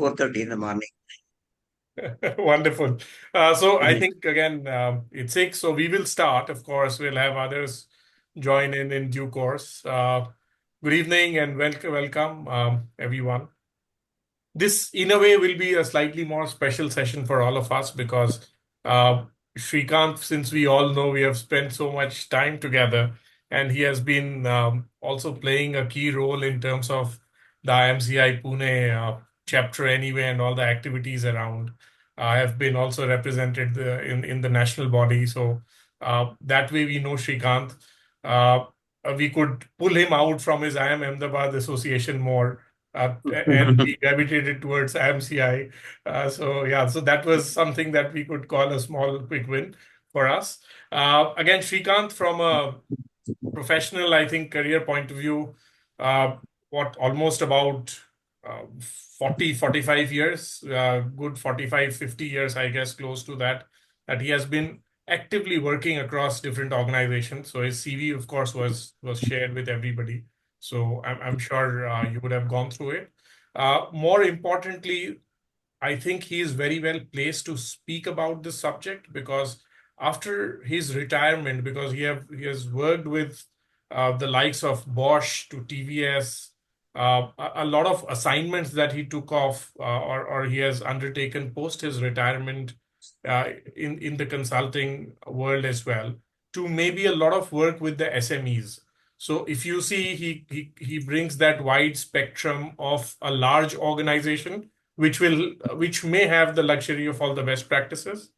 4:30 in the morning. Wonderful. So I Mhm. think again, it's 6, so we will start. Of course, we'll have others join in due course. Good evening and welcome, everyone. This, in a way, will be a slightly more special session for all of us because uh, Shrikant, since we all know we have spent so much time together, and he has been also playing a key role in terms of the IMCI Pune chapter anyway, and all the activities around. I have been also represented in the national body, so that way we know Shrikant. Uh, we could pull him out from his IIM Ahmedabad association more and we gravitated towards AMCI. So yeah, so that was something that we could call a small quick win for us. Again, Shrikant, from a professional, I think, career point of view, uh, what almost about 40, 45 years, good 45, 50 years, I guess, close to that, that he has been actively working across different organizations. So his CV, of course, was shared with everybody. So I'm sure you would have gone through it. More importantly, I think he is very well placed to speak about this subject because after his retirement, because he has worked with the likes of Bosch to TVS, a lot of assignments that he took off or he has undertaken post his retirement in the consulting world as well, to maybe a lot of work with the SMEs. So if you see, he brings that wide spectrum of a large organization which may have the luxury of all the best practices,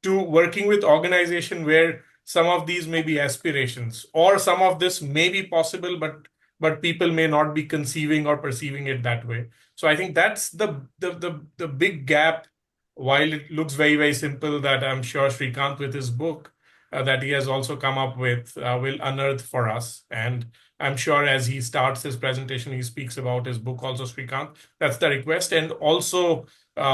to working with organization where some of these may be aspirations or some of this may be possible, but people may not be conceiving or perceiving it that way. So I think that's the big gap. While it looks very, very simple, that I'm sure Shrikant with his book that he has also come up with will unearth for us. And I'm sure as he starts his presentation, he speaks about his book also, Shrikant. That's the request. And also,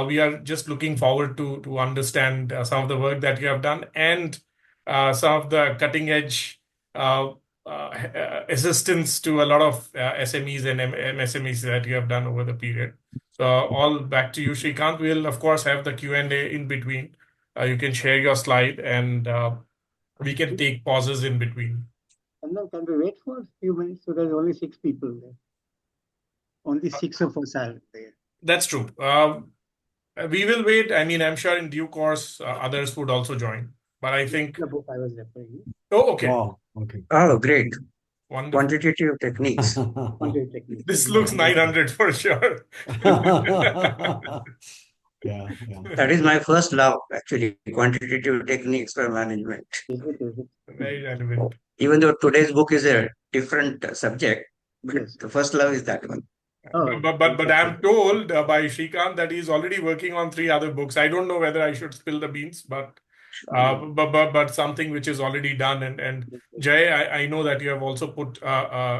we are just looking forward to understand some of the work that you have done and some of the cutting edge assistance to a lot of SMEs and MSMEs that you have done over the period. So all back to you, Shrikant. We'll of course have the Q&A in between. You can share your slide and we can take pauses in between. And now, can we wait for a few minutes? So there's only 6 people there. Only 6 of us are there. That's true. We will wait. I mean, I'm sure in due course others would also join. But I think, The book I was referring to. oh, okay, Wow. Okay. Oh, great. wonderful. Quantitative techniques. Quantitative techniques. This looks 900 for sure. Yeah. That is my first love, actually, quantitative techniques for management. Is it? Very relevant. Even though today's book is a different subject, but Yes. the first love is that one. Oh, But I'm told by Shrikant that he's already working on 3 other books. I don't know whether I should spill the beans, but something which is already done. And Jay, I know that you have also put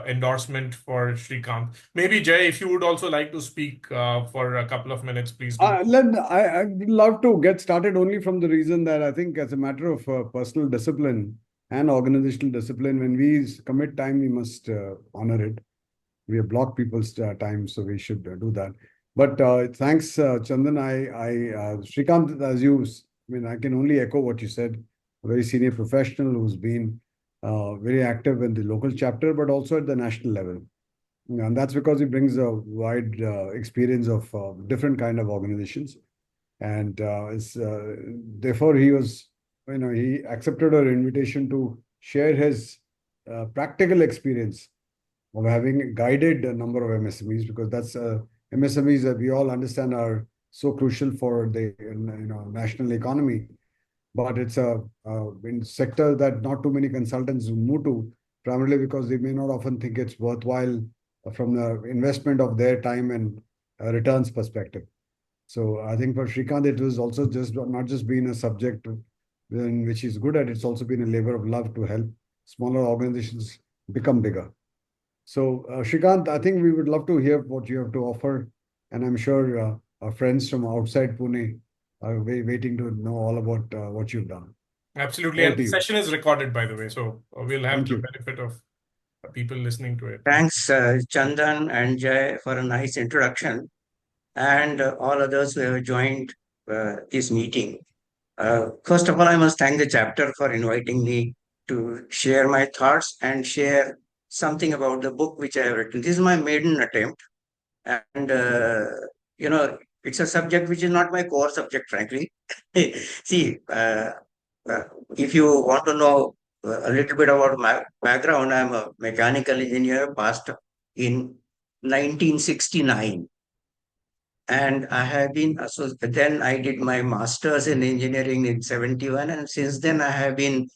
endorsement for Shrikant. Maybe Jay, if you would also like to speak for a couple of minutes, please do. I'd love to get started only from the reason that I think, as a matter of personal discipline and organizational discipline, when we commit time, we must honor it. We have blocked people's time, so we should do that. But thanks, Chandan. Shrikant, I can only echo what you said. A very senior professional who's been very active in the local chapter, but also at the national level. And that's because he brings a wide experience of different kind of organizations. And therefore, he accepted our invitation to share his practical experience of having guided a number of MSMEs, because that's MSMEs that we all understand are so crucial for the national economy. But it's a sector that not too many consultants move to, primarily because they may not often think it's worthwhile from the investment of their time and returns perspective. So I think for Shrikant, it was also just not just been a subject in which he's good at, it's also been a labor of love to help smaller organizations become bigger. So, Shrikant, I think we would love to hear what you have to offer. And I'm sure our friends from outside Pune are waiting to know all about what you've done. Absolutely. Over And to the you. session is recorded, by the way. So we'll have Thank the you. benefit of people listening to it. Thanks, Chandan and Jay, for a nice introduction. and all others who have joined this meeting. First of all, I must thank the chapter for inviting me to share my thoughts and share something about the book which I have written. This is my maiden attempt, and it's a subject which is not my core subject, frankly. See, uh, if you want to know a little bit about my background, I'm a mechanical engineer, passed in 1969. And I have been, then I did my master's in engineering in 71. And since then, I have been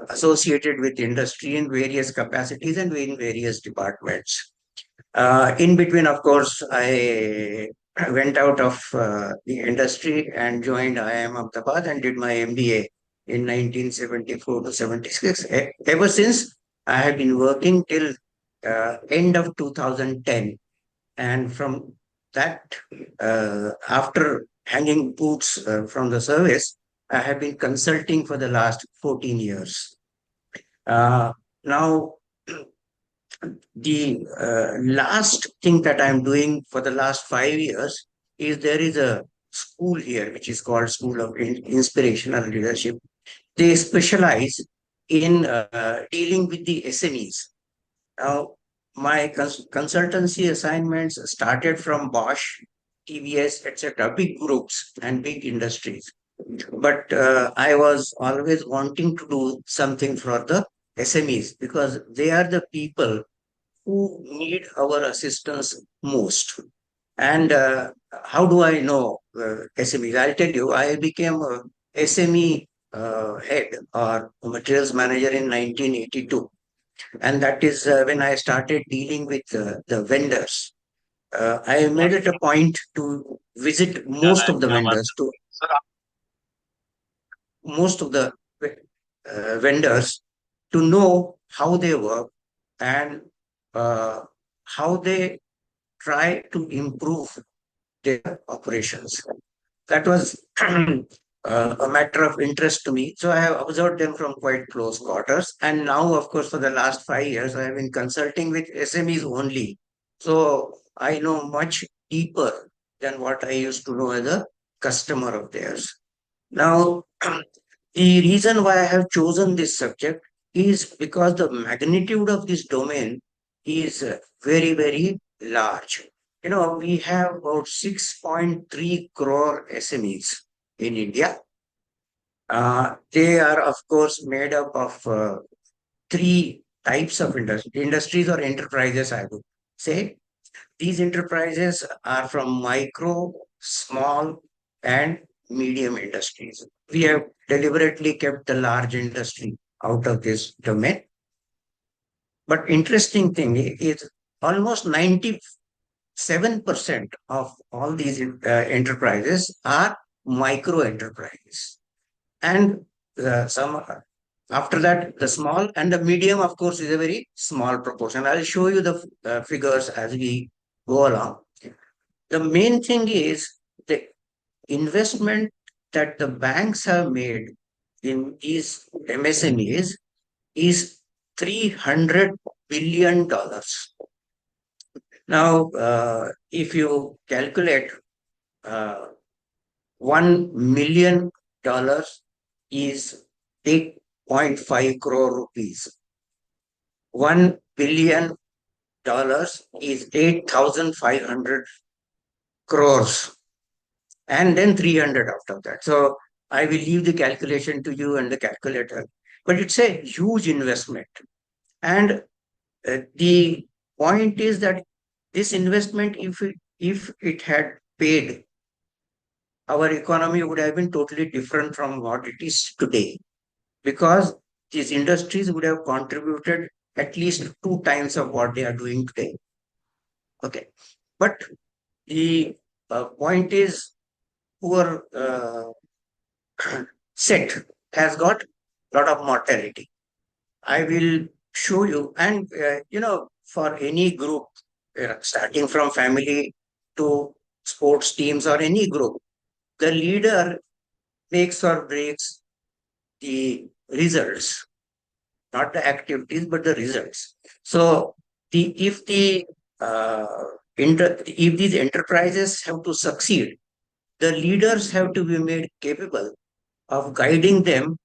associated with industry in various capacities and in various departments. In between, of course, I went out of the industry and joined IIM Ahmedabad and did my MBA in 1974 to 76. Ever since, I have been working till end of 2010. And from that, after hanging boots from the service, I have been consulting for the last 14 years. Now, the last thing that I'm doing for the last 5 years is there is a school here which is called School of Inspirational Leadership. They specialize in dealing with the SMEs. Now, my consultancy assignments started from Bosch, TVS, etc., big groups and big industries. But I was always wanting to do something for the SMEs because they are the people who need our assistance most. And how do I know SMEs? I'll tell you, I became a SME head or materials manager in 1982. And that is when I started dealing with the vendors. I made it a point to visit most of the vendors, to most of the vendors, to know how they work and uh, how they try to improve their operations. That was a matter of interest to me. So I have observed them from quite close quarters. And now, of course, for the last 5 years, I have been consulting with SMEs only. So I know much deeper than what I used to know as a customer of theirs. Now, the reason why I have chosen this subject is because the magnitude of this domain is very, very large. We have about 6.3 crore SMEs in India. They are, of course, made up of three types of industries or enterprises, I would say. These enterprises are from micro, small, and medium industries. We have deliberately kept the large industry out of this domain. But interesting thing is almost 97% of all these enterprises are micro enterprises. And some after that, the small and the medium, of course, is a very small proportion. I'll show you the figures as we go along. The main thing is the investment that the banks have made in these MSMEs is $300 billion. Now, if you calculate uh, $1 million is 8.5 crore rupees. $1 billion is 8,500 crores, and then 300 out of that. So I will leave the calculation to you and the calculator. But it's a huge investment. And the point is that this investment, if it had paid, our economy would have been totally different from what it is today, because these industries would have contributed at least 2 times of what they are doing today. Okay. But the point is, poor set has got a lot of mortality. I will show you. And, for any group, starting from family to sports teams or any group, the leader makes or breaks the results, not the activities, but the results. So if the uh, if these enterprises have to succeed, the leaders have to be made capable of guiding them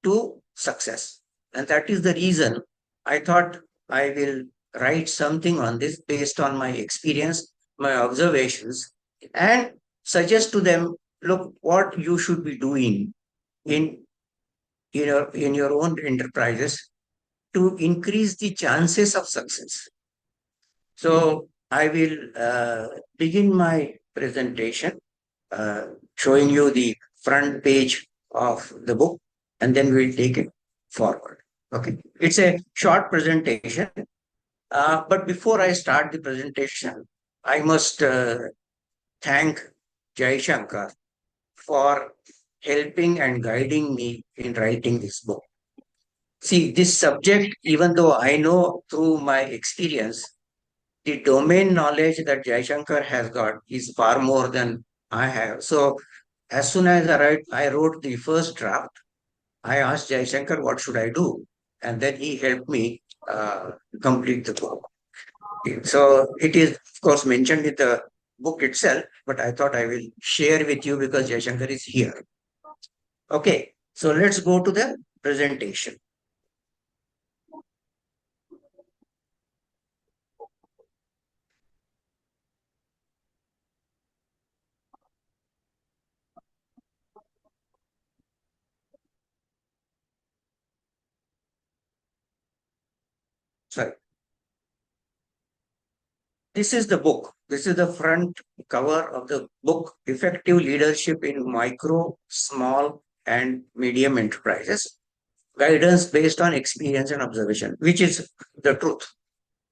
to success. And that is the reason I thought I will write something on this based on my experience, my observations, and suggest to them, look, what you should be doing in, in your own enterprises to increase the chances of success. So I will begin my presentation showing you the front page of the book, and then we'll take it forward. Okay, it's a short presentation, but before I start the presentation, I must thank Jai Shankar for helping and guiding me in writing this book. See, this subject, even though I know through my experience, the domain knowledge that Jai Shankar has got is far more than I have. So as soon as I wrote the first draft, I asked Jai Shankar, what should I do? And then he helped me complete the book. So it is, of course, mentioned in the book itself, but I thought I will share with you because Jai Shankar is here. Okay, so let's go to the presentation. Sorry. This is the book. This is the front cover of the book, Effective Leadership in Micro, Small, and Medium Enterprises. Guidance based on experience and observation, which is the truth.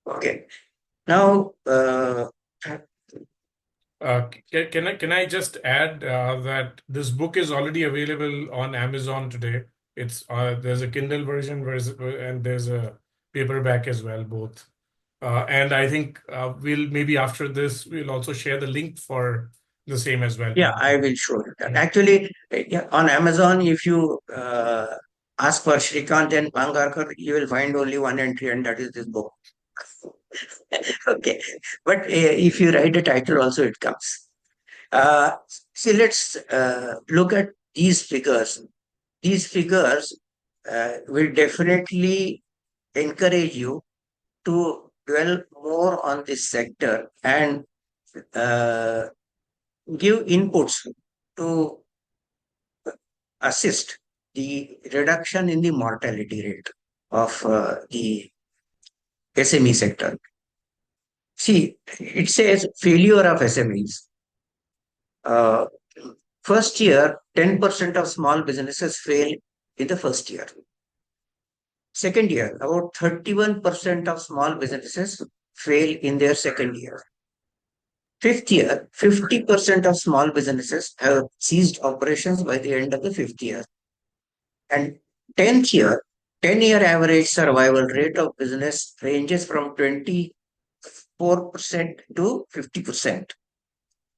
Okay. Now, Can I just add that this book is already available on Amazon today? It's there's a Kindle version and there's a paperback as well, both. And I think we'll maybe after this we'll also share the link for the same as well. yeah, I will show you that. Actually, yeah, on Amazon, if you ask for Shrikant and Pangarkar, you will find only one entry, and that is this book. Okay, but if you write a title, also it comes. See, let's look at these figures. These figures will definitely encourage you to dwell more on this sector and give inputs to assist the reduction in the mortality rate of the SME sector. See, it says failure of SMEs. First year, 10% of small businesses fail in the first year. Second year, about 31% of small businesses fail in their second year. Fifth year, 50% of small businesses have ceased operations by the end of the fifth year. And 10th year, 10-year average survival rate of business ranges from 24% to 50%.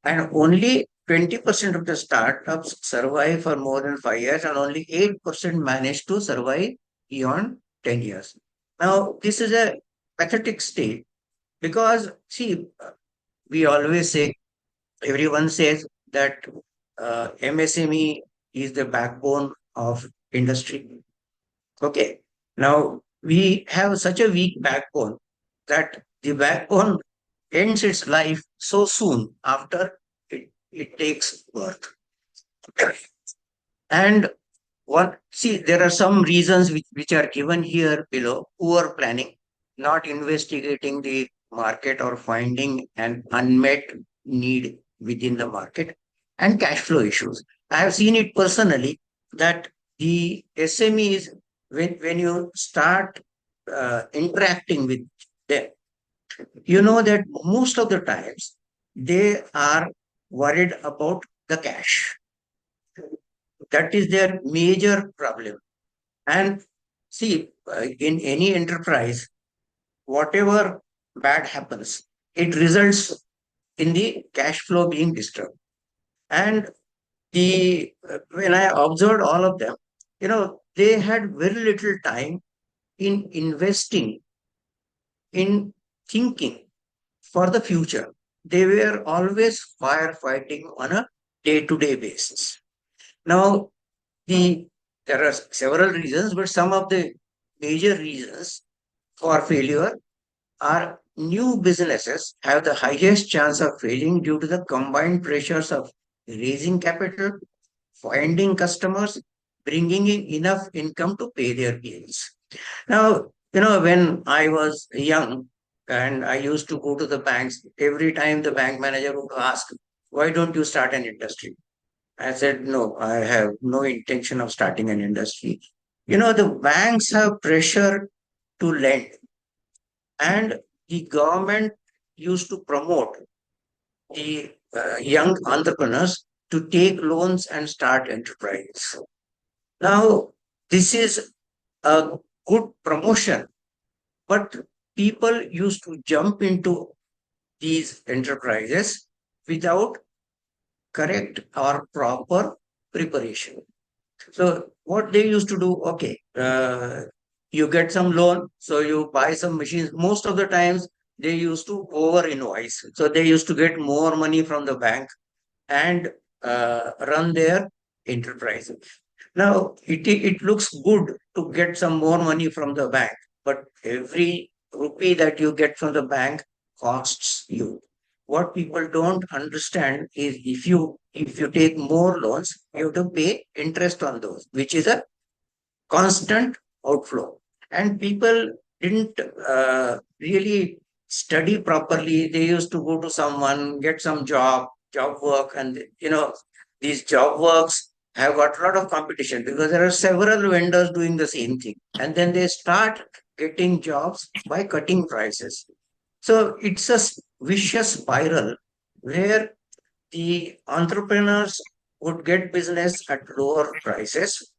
And only 20% of the startups survive for more than 5 years, and only 8% manage to survive beyond 10 years. Now, this is a pathetic state because, see, we always say, everyone says that MSME is the backbone of industry. Okay. Now, we have such a weak backbone that the backbone ends its life so soon after it takes birth. And there are some reasons which are given here below: poor planning, not investigating the market or finding an unmet need within the market, and cash flow issues. I have seen it personally that the SMEs, when you start interacting with them, you know that most of the times they are worried about the cash. That is their major problem. And see, in any enterprise, whatever bad happens, it results in the cash flow being disturbed. And when I observed all of them, they had very little time in investing, in thinking for the future. they were always firefighting on a day-to-day basis. Now, there are several reasons, but some of the major reasons for failure are new businesses have the highest chance of failing due to the combined pressures of raising capital, finding customers, bringing in enough income to pay their bills. Now, when I was young and I used to go to the banks, every time the bank manager would ask, why don't you start an industry? I said, no, I have no intention of starting an industry. The banks have pressure to lend, and the government used to promote the young entrepreneurs to take loans and start enterprises. Now, this is a good promotion, but people used to jump into these enterprises without correct or proper preparation. So what they used to do, okay, you get some loan, so you buy some machines. Most of the times they used to over invoice. So they used to get more money from the bank and run their enterprise. Now it looks good to get some more money from the bank, but every rupee that you get from the bank costs you. What people don't understand is if you take more loans, you have to pay interest on those, which is a constant outflow. And people didn't really study properly. They used to go to someone, get some job work, and these job works have got a lot of competition because there are several vendors doing the same thing. And then they start getting jobs by cutting prices. So it's a vicious spiral where the entrepreneurs would get business at lower prices,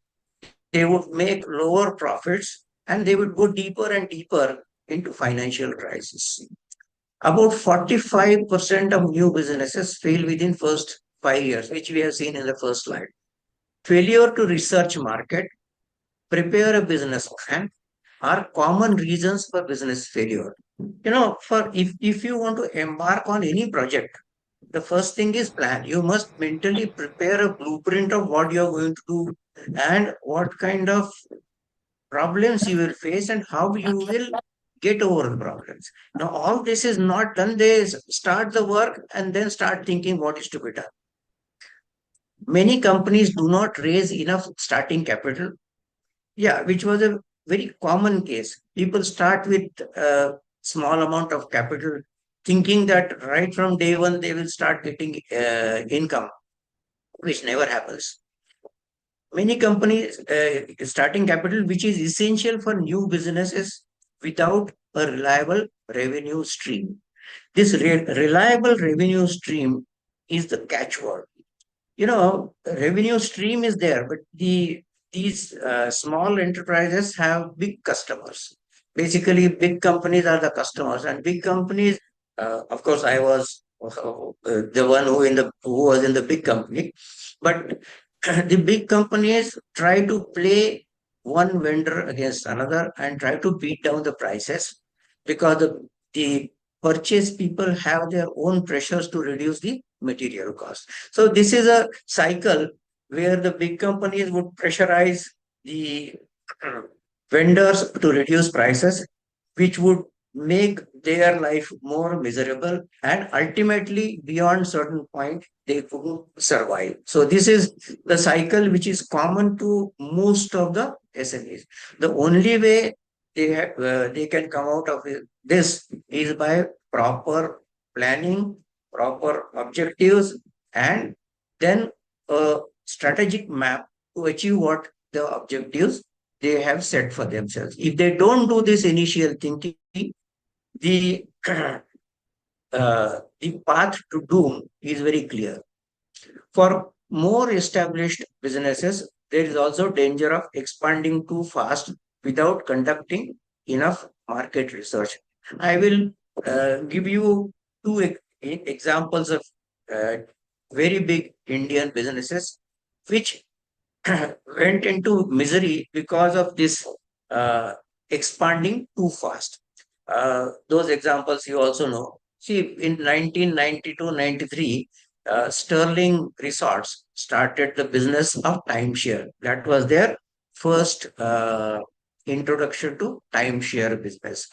they would make lower profits, and they would go deeper and deeper into financial crisis. About 45% of new businesses fail within first 5 years, which we have seen in the first slide. Failure to research market, prepare a business plan are common reasons for business failure. For if you want to embark on any project, the first thing is plan. You must mentally prepare a blueprint of what you're going to do and what kind of problems you will face and how you will get over the problems. Now, all this is not done. They start the work and then start thinking what is to be done. Many companies do not raise enough starting capital. Yeah, which was a very common case. People start with a small amount of capital, thinking that right from day one they will start getting income, which never happens. Many companies starting capital, which is essential for new businesses without a reliable revenue stream. This reliable revenue stream is the catchword. Revenue stream is there, but these small enterprises have big customers. Basically, big companies are the customers, and big companies. Of course, I was the one who was in the big company, but the big companies try to play one vendor against another and try to beat down the prices because the purchase people have their own pressures to reduce the material cost. So this is a cycle where the big companies would pressurize the vendors to reduce prices, which would make their life more miserable, and ultimately beyond certain point they couldn't survive. So this is the cycle which is common to most of the SMEs. The only way they can come out of this is by proper planning, proper objectives, and then a strategic map to achieve what the objectives they have set for themselves. If they don't do this initial thinking, the the path to doom is very clear. For more established businesses, there is also danger of expanding too fast without conducting enough market research. I will give you two examples of uh, very big Indian businesses which went into misery because of this expanding too fast. Those examples you also know. See, in 1992-93, Sterling Resorts started the business of timeshare. That was their first introduction to timeshare business.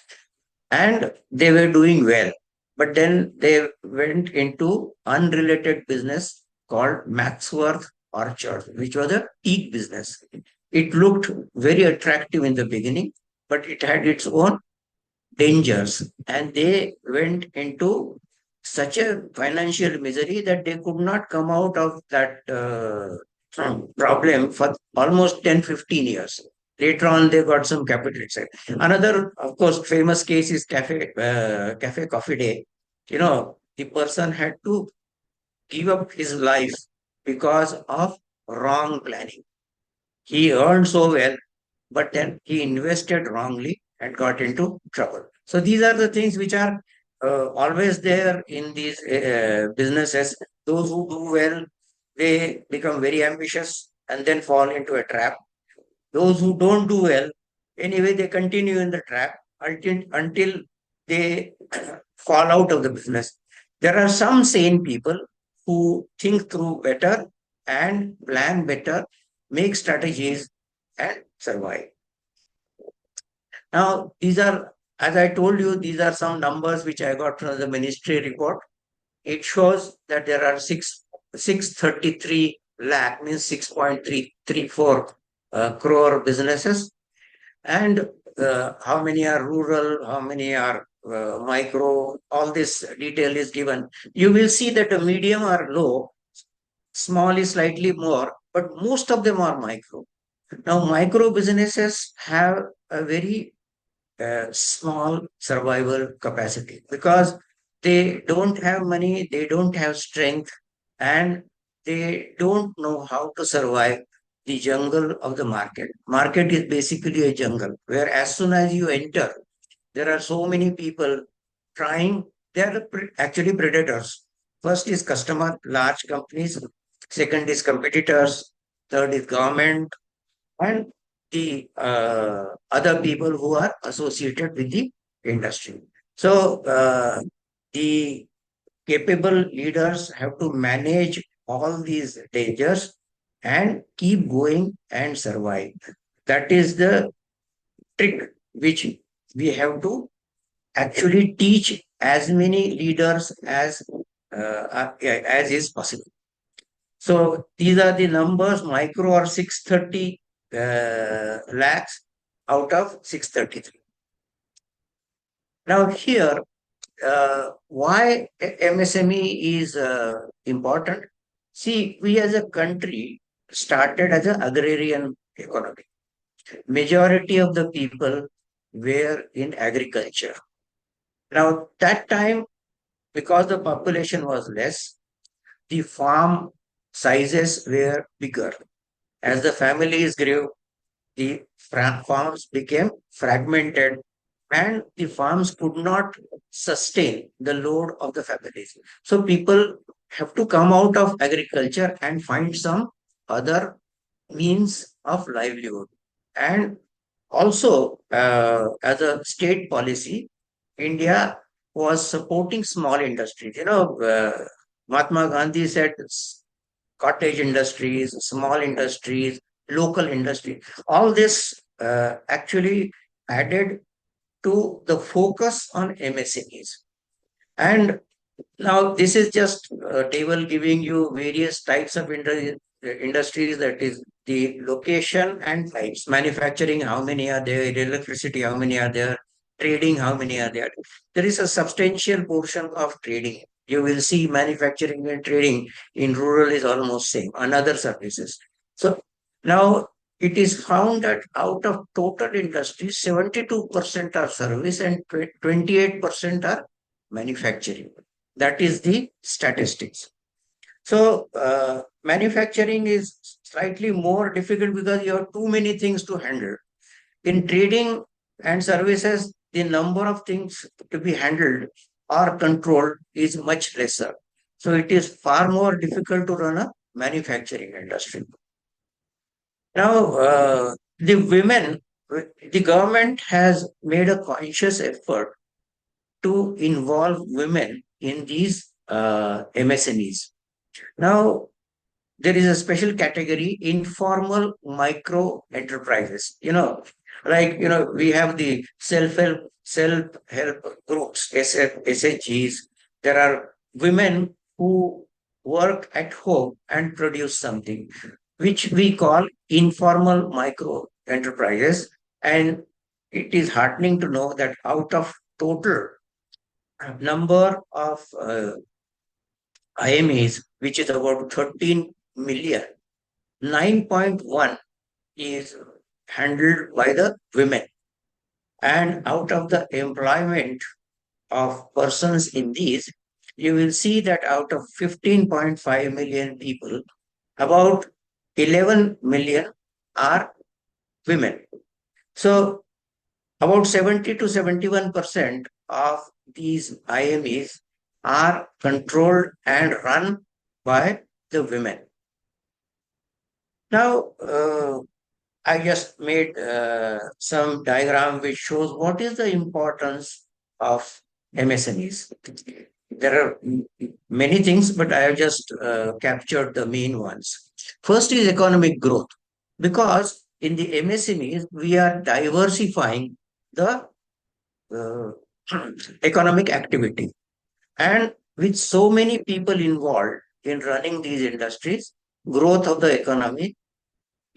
And they were doing well. But then they went into unrelated business called Maxworth Orchard, which was a teak business. It looked very attractive in the beginning, but it had its own dangers, and they went into such a financial misery that they could not come out of that problem for almost 10-15 years. Later on, they got some capital inside. Another, of course, famous case is Cafe Coffee Day. The person had to give up his life because of wrong planning. He earned so well, but then he invested wrongly and got into trouble. So these are the things which are always there in these businesses. Those who do well, they become very ambitious and then fall into a trap. Those who don't do well, anyway, they continue in the trap until they fall out of the business. There are some sane people who think through better and plan better, make strategies, and survive. Now, these are, as I told you, these are some numbers which I got from the ministry report. It shows that there are 633 lakh, means 6.334 crore businesses. And how many are rural, how many are micro, all this detail is given. You will see that the medium are low, small is slightly more, but most of them are micro. Now, micro businesses have a very small survival capacity because they don't have money, they don't have strength, and they don't know how to survive the jungle of the market. Market is basically a jungle where as soon as you enter, there are so many people trying, they are actually predators. First is customer, large companies, second is competitors, third is government, and the other people who are associated with the industry. So the capable leaders have to manage all these dangers and keep going and survive. That is the trick which we have to actually teach as many leaders as is possible. So these are the numbers. Micro are 630 lakhs out of 633. Now here, why MSME is important? See, we as a country started as an agrarian economy. Majority of the people were in agriculture. Now that time, because the population was less, the farm sizes were bigger. As the families grew, the farms became fragmented and the farms could not sustain the load of the families. So people have to come out of agriculture and find some other means of livelihood. And also, as a state policy, India was supporting small industries. Mahatma Gandhi said cottage industries, small industries, local industry. All this actually added to the focus on MSMEs. And now this is just a table giving you various types of industries, that is the location and types. Manufacturing, how many are there? Electricity, how many are there? Trading, how many are there? There is a substantial portion of trading. You will see manufacturing and trading in rural is almost same, and other services. So now it is found that out of total industry, 72% are service and 28% are manufacturing. That is the statistics. So manufacturing is slightly more difficult because you have too many things to handle. In trading and services, the number of things to be handled or controlled is much lesser. So it is far more difficult to run a manufacturing industry. Now, the government has made a conscious effort to involve women in these MSMEs. Now, there is a special category, informal micro enterprises. We have the self-help groups, SHGs. There are women who work at home and produce something, which we call informal micro enterprises. And it is heartening to know that out of total number of IMEs, which is about 13 million, 9.1 is handled by the women. And out of the employment of persons in these, you will see that out of 15.5 million people, about 11 million are women. So about 70 to 71% of these IMEs are controlled and run by the women. Now, I just made some diagram which shows what is the importance of MSMEs. There are many things, but I have just captured the main ones. First is economic growth, because in the MSMEs, we are diversifying the uh, economic activity. And with so many people involved in running these industries, growth of the economy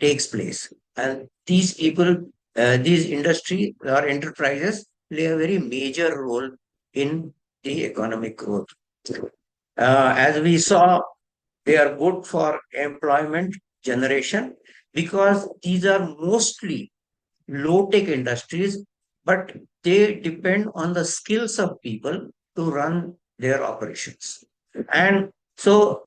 takes place. And these people, these industry or enterprises play a very major role in the economic growth. As we saw, they are good for employment generation because these are mostly low-tech industries, but they depend on the skills of people to run their operations. And so,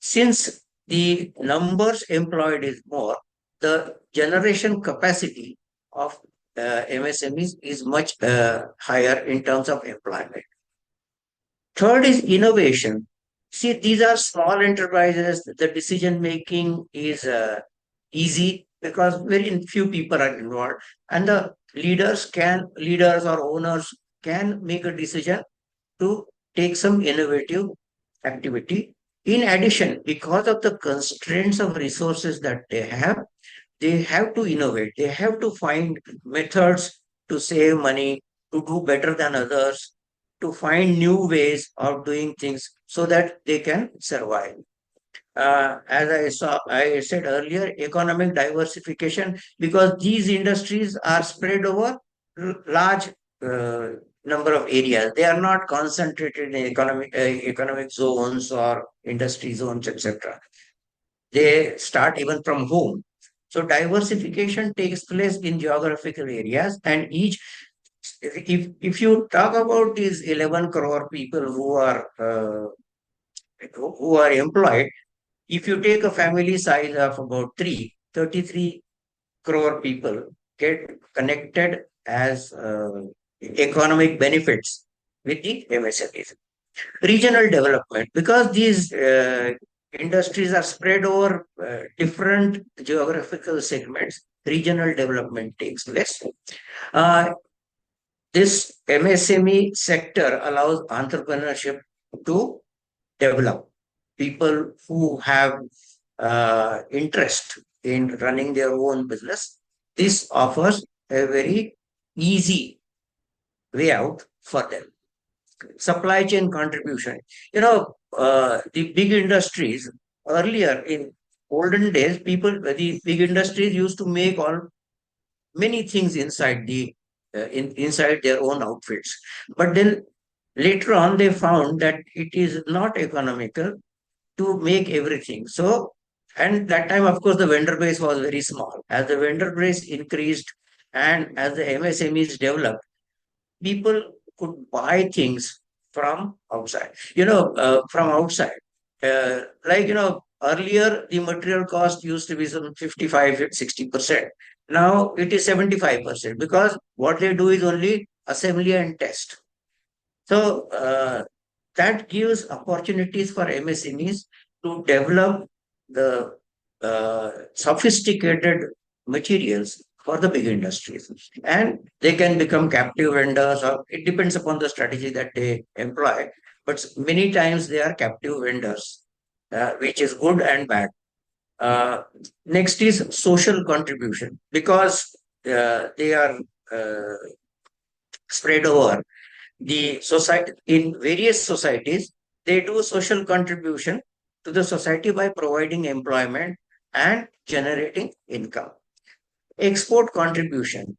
since the numbers employed is more, the generation capacity of MSMEs is much higher in terms of employment. Third is innovation. See, these are small enterprises. The decision making is easy because very few people are involved, and the leaders or owners can make a decision to take some innovative activity. In addition, because of the constraints of resources that they have to innovate. They have to find methods to save money, to do better than others, to find new ways of doing things so that they can survive. I said earlier, economic diversification, because these industries are spread over large uh, number of areas. They are not concentrated in economic zones or industry zones, etc. They start even from home. So diversification takes place in geographical areas, and if you talk about these 11 crore people who are employed, if you take a family size of about 33 crore people get connected as economic benefits with the MSMEs. Regional development, because these industries are spread over different geographical segments, regional development takes place. Uh, this MSME sector allows entrepreneurship to develop. People who have interest in running their own business, this offers a very easy way out for them. Supply chain contribution. The big industries earlier in olden days, the big industries used to make many things inside their own outfits. But then later on, they found that it is not economical to make everything. So, and that time, of course, the vendor base was very small. As the vendor base increased and as the MSMEs developed, people could buy things from outside, from outside. Earlier the material cost used to be some 55, 60%. Now it is 75% because what they do is only assembly and test. So that gives opportunities for MSMEs to develop the sophisticated materials for the big industries. And they can become captive vendors, or it depends upon the strategy that they employ. But many times they are captive vendors, which is good and bad. Uh, Next is social contribution, because they are uh, spread over the society in various societies. They do social contribution to the society by providing employment and generating income. Export contribution.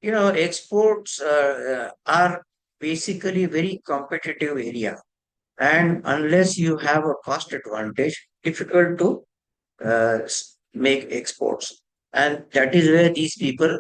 Exports are basically very competitive area, and unless you have a cost advantage, difficult to make exports. And that is where these people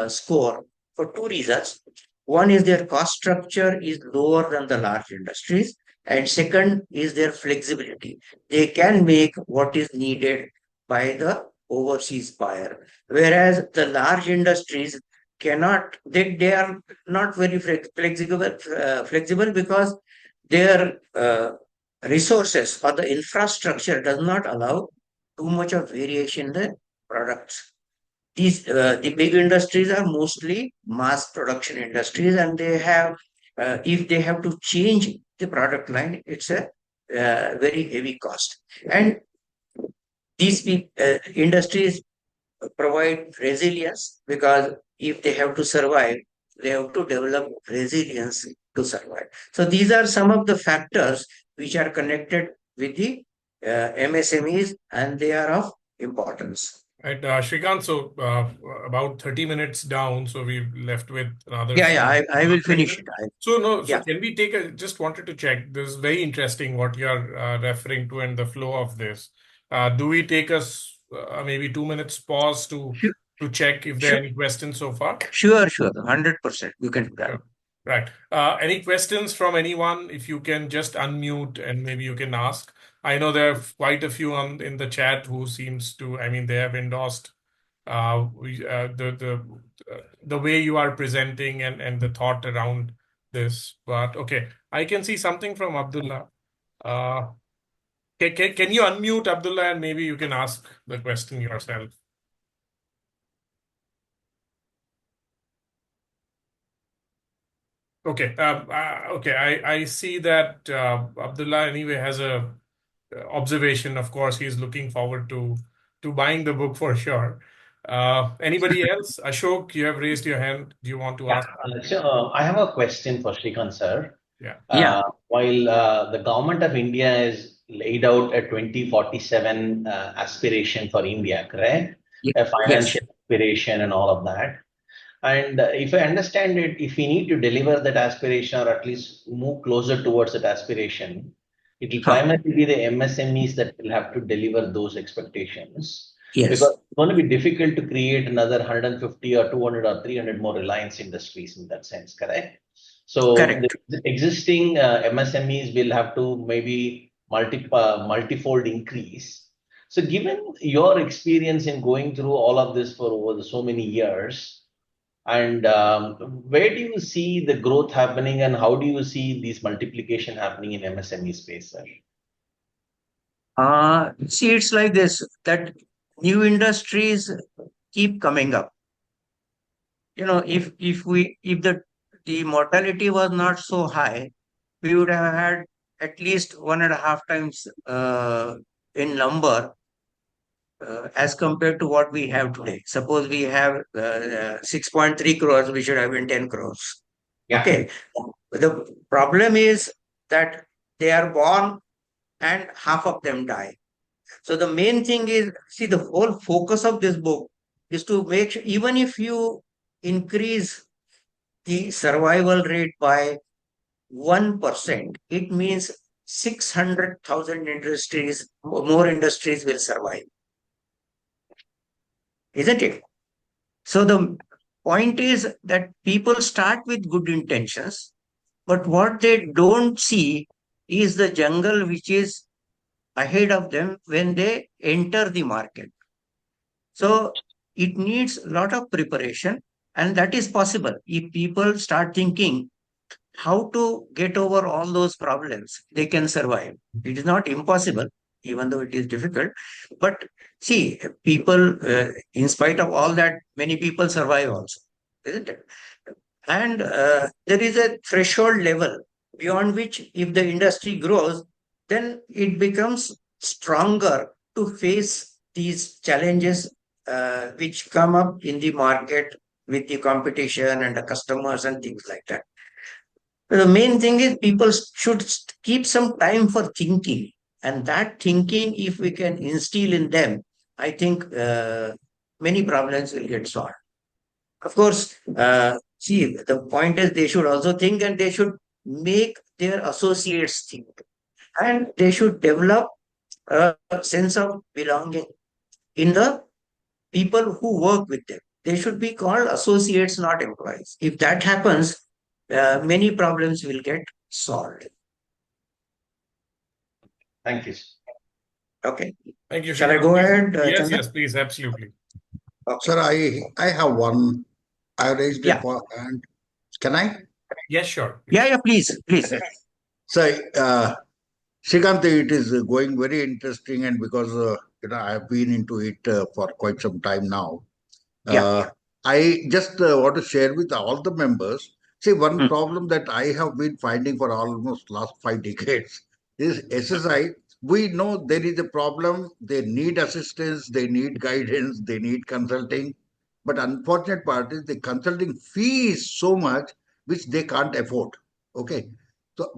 score for two reasons. One is their cost structure is lower than the large industries, and second is their flexibility. They can make what is needed by the overseas buyer, whereas the large industries cannot. They are not very flexible because their resources or the infrastructure does not allow too much of variation in the products. The big industries are mostly mass production industries, and they have, if they have to change the product line, it's a very heavy cost. And industries provide resilience, because if they have to survive, they have to develop resilience to survive. So these are some of the factors which are connected with the MSMEs, and they are of importance. Right, Shrikant, so about 30 minutes down, so we've left with another Yeah, few. yeah, I will finish it. So Yeah. can we take just wanted to check, this is very interesting what you're referring to and the flow of this. Do we take us maybe 2 minutes pause to check if there are any questions so far? Sure, 100%. You can do that. Sure. Right. Any questions from anyone? If you can just unmute and maybe you can ask. I know there are quite a few in the chat who seems to, I mean, they have endorsed the way you are presenting and the thought around this. But okay, I can see something from Abdullah. Can you unmute Abdullah and maybe you can ask the question yourself? Okay. Okay. I see that Abdullah anyway has a observation. Of course, he's looking forward to buying the book for sure. Anybody else? Ashok, you have raised your hand. Do you want to ask? I have a question for Shrikant sir. Yeah. While the government of India has laid out a 2047 aspiration for India, correct? A financial aspiration and all of that. And if I understand it, if we need to deliver that aspiration or at least move closer towards that aspiration, it will primarily be the MSMEs that will have to deliver those expectations. Yes. Because it's going to be difficult to create another 150 or 200 or 300 more reliance industries in that sense, correct? So the existing MSMEs will have to maybe multifold increase. So given your experience in going through all of this for over so many years, and where do you see the growth happening and how do you see this multiplication happening in MSME space, sir? See, it's like this, that new industries keep coming up. If the mortality was not so high, we would have had at least 1.5 times in number as compared to what we have today. Suppose we have 6.3 crores, we should have been 10 crores. Yeah. Okay. The problem is that they are born and half of them die. So the main thing is, see, the whole focus of this book is to make sure, even if you increase the survival rate by 1%, it means 600,000 industries, more industries will survive. Isn't it? So the point is that people start with good intentions, but what they don't see is the jungle which is ahead of them when they enter the market. So it needs a lot of preparation, and that is possible if people start thinking how to get over all those problems. They can survive. It is not impossible, even though it is difficult. But see, people, in spite of all that, many people survive also, isn't it? And there is a threshold level beyond which, if the industry grows, then it becomes stronger to face these challenges which come up in the market with the competition and the customers and things like that. The main thing is people should keep some time for thinking. And that thinking, if we can instill in them, I think many problems will get solved. Of course, see, the point is they should also think, and they should make their associates think. And they should develop a sense of belonging in the people who work with them. They should be called associates, not employees. If that happens, many problems will get solved. Thank you. Okay. Thank you, Shall I Shrikant. go ahead, Yes, Chandra? yes, please, absolutely. Sir, I have one. I raised Yeah. it for, and can I? Yes, sure. Yeah, please, please. So, Shrikant, it is going very interesting, and because I have been into it for quite some time now. Yeah. I just want to share with all the members. See, one Hmm. problem that I have been finding for almost last 5 decades is SSI. We know there is a problem. They need assistance. They need guidance. They need consulting. But unfortunate part is the consulting fee is so much which they can't afford. Okay. So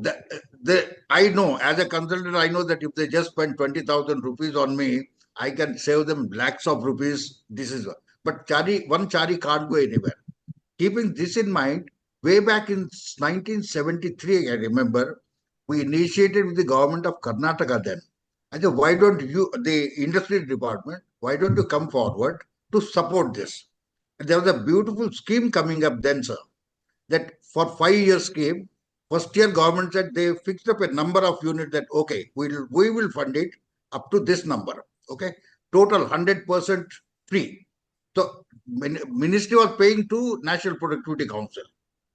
I know as a consultant, I know that if they just spend 20,000 rupees on me, I can save them lakhs of rupees. This is but one chari can't go anywhere. Keeping this in mind, way back in 1973, I remember, we initiated with the government of Karnataka then. I said, why don't you, the industry department, why don't you come forward to support this? And there was a beautiful scheme coming up then, sir, that for 5 year scheme, first year government said they fixed up a number of units that, okay, we will fund it up to this number, okay? Total 100% free. So ministry was paying to National Productivity Council.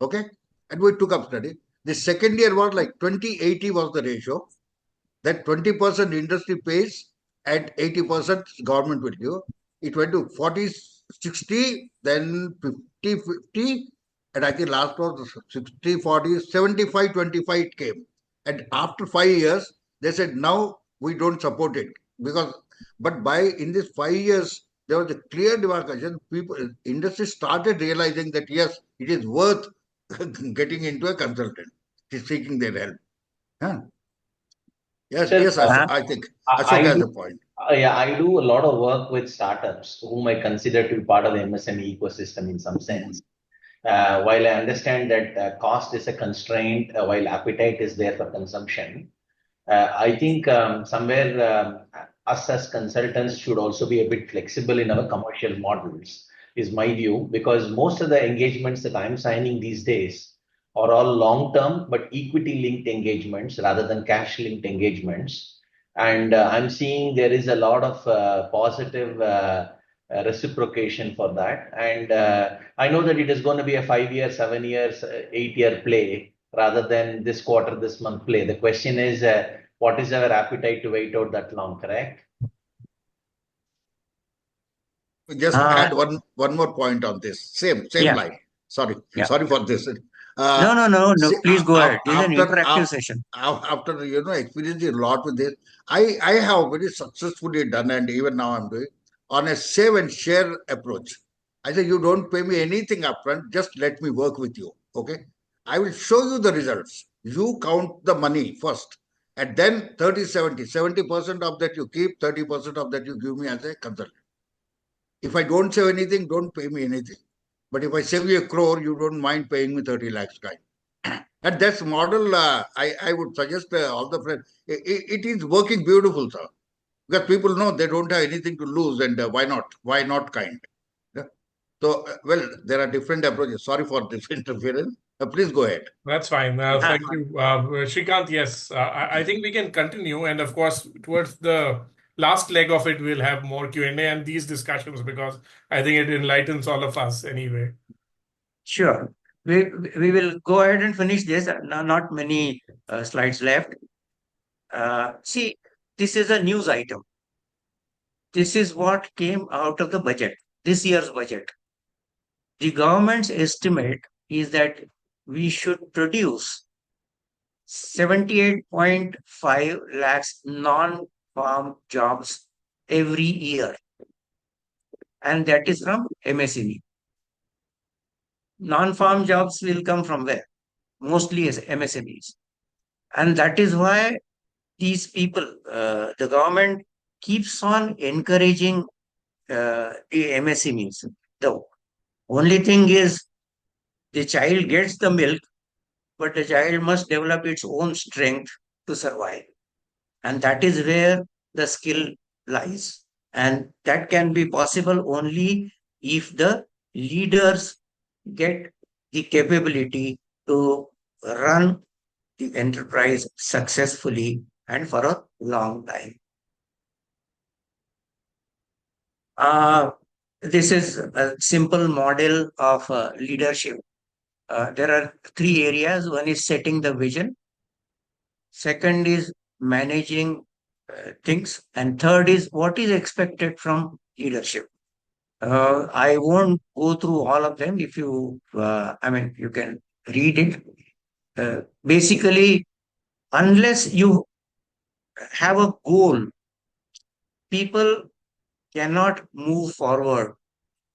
Okay. And we took up study. The second year was like 20/80 was the ratio. That 20% industry pays and 80% government will give. It went to 40/60, then 50/50, and I think last was 60/40, 75/25 it came. And after 5 years, they said now we don't support it because but by in these 5 years there was a clear demarcation. People industry started realizing that yes, it is worth getting into a consultant, seeking their help. Huh? Yes, Sir, yes, I think Ashok has a point. Yeah, I do a lot of work with startups whom I consider to be part of the MSME ecosystem in some sense. While I understand that cost is a constraint, while appetite is there for consumption, I think somewhere us as consultants should also be a bit flexible in our commercial models, is my view, because most of the engagements that I'm signing these days are all long-term but equity-linked engagements rather than cash-linked engagements. And I'm seeing there is a lot of positive reciprocation for that. And I know that it is going to be a 5 year, 7 years, 8 year play rather than this quarter, this month play. The question is, what is our appetite to wait out that long, correct? Just add one more point on this. Same Yeah. line. Sorry Yeah. for this. No. See, Please go ahead. This is an interactive session. After experiencing a lot with this, I have very successfully done, and even now I'm doing on a save and share approach. I say you don't pay me anything upfront, just let me work with you. Okay, I will show you the results. You count the money first, and then 70% of that you keep, 30% of that you give me as a consultant. If I don't save anything, don't pay me anything. But if I save you a crore, you don't mind paying me 30 lakhs, kind. And that's model. I would suggest all the friends. It is working beautiful, sir. Because people know they don't have anything to lose, and why not? Why not, kind? Yeah? So, well, there are different approaches. Sorry for this interference. Please go ahead. That's fine. Thank you. Shrikant, yes, I think we can continue. And of course, towards the last leg of it, we'll have more Q&A and these discussions because I think it enlightens all of us anyway. Sure. We will go ahead and finish this. Not many slides left. See, this is a news item. This is what came out of the budget, this year's budget. The government's estimate is that we should produce 78.5 lakhs non-farm jobs every year, and that is from MSME. Non-farm jobs will come from where? Mostly as MSMEs. And that is why these people, the government keeps on encouraging the MSMEs. The only thing is the child gets the milk, but the child must develop its own strength to survive. And that is where the skill lies. And that can be possible only if the leaders get the capability to run the enterprise successfully and for a long time. This is a simple model of leadership. There are three areas. One is setting the vision. Second is managing things. And third is what is expected from leadership. I won't go through all of them. If you, you can read it. Basically, unless you have a goal, people cannot move forward.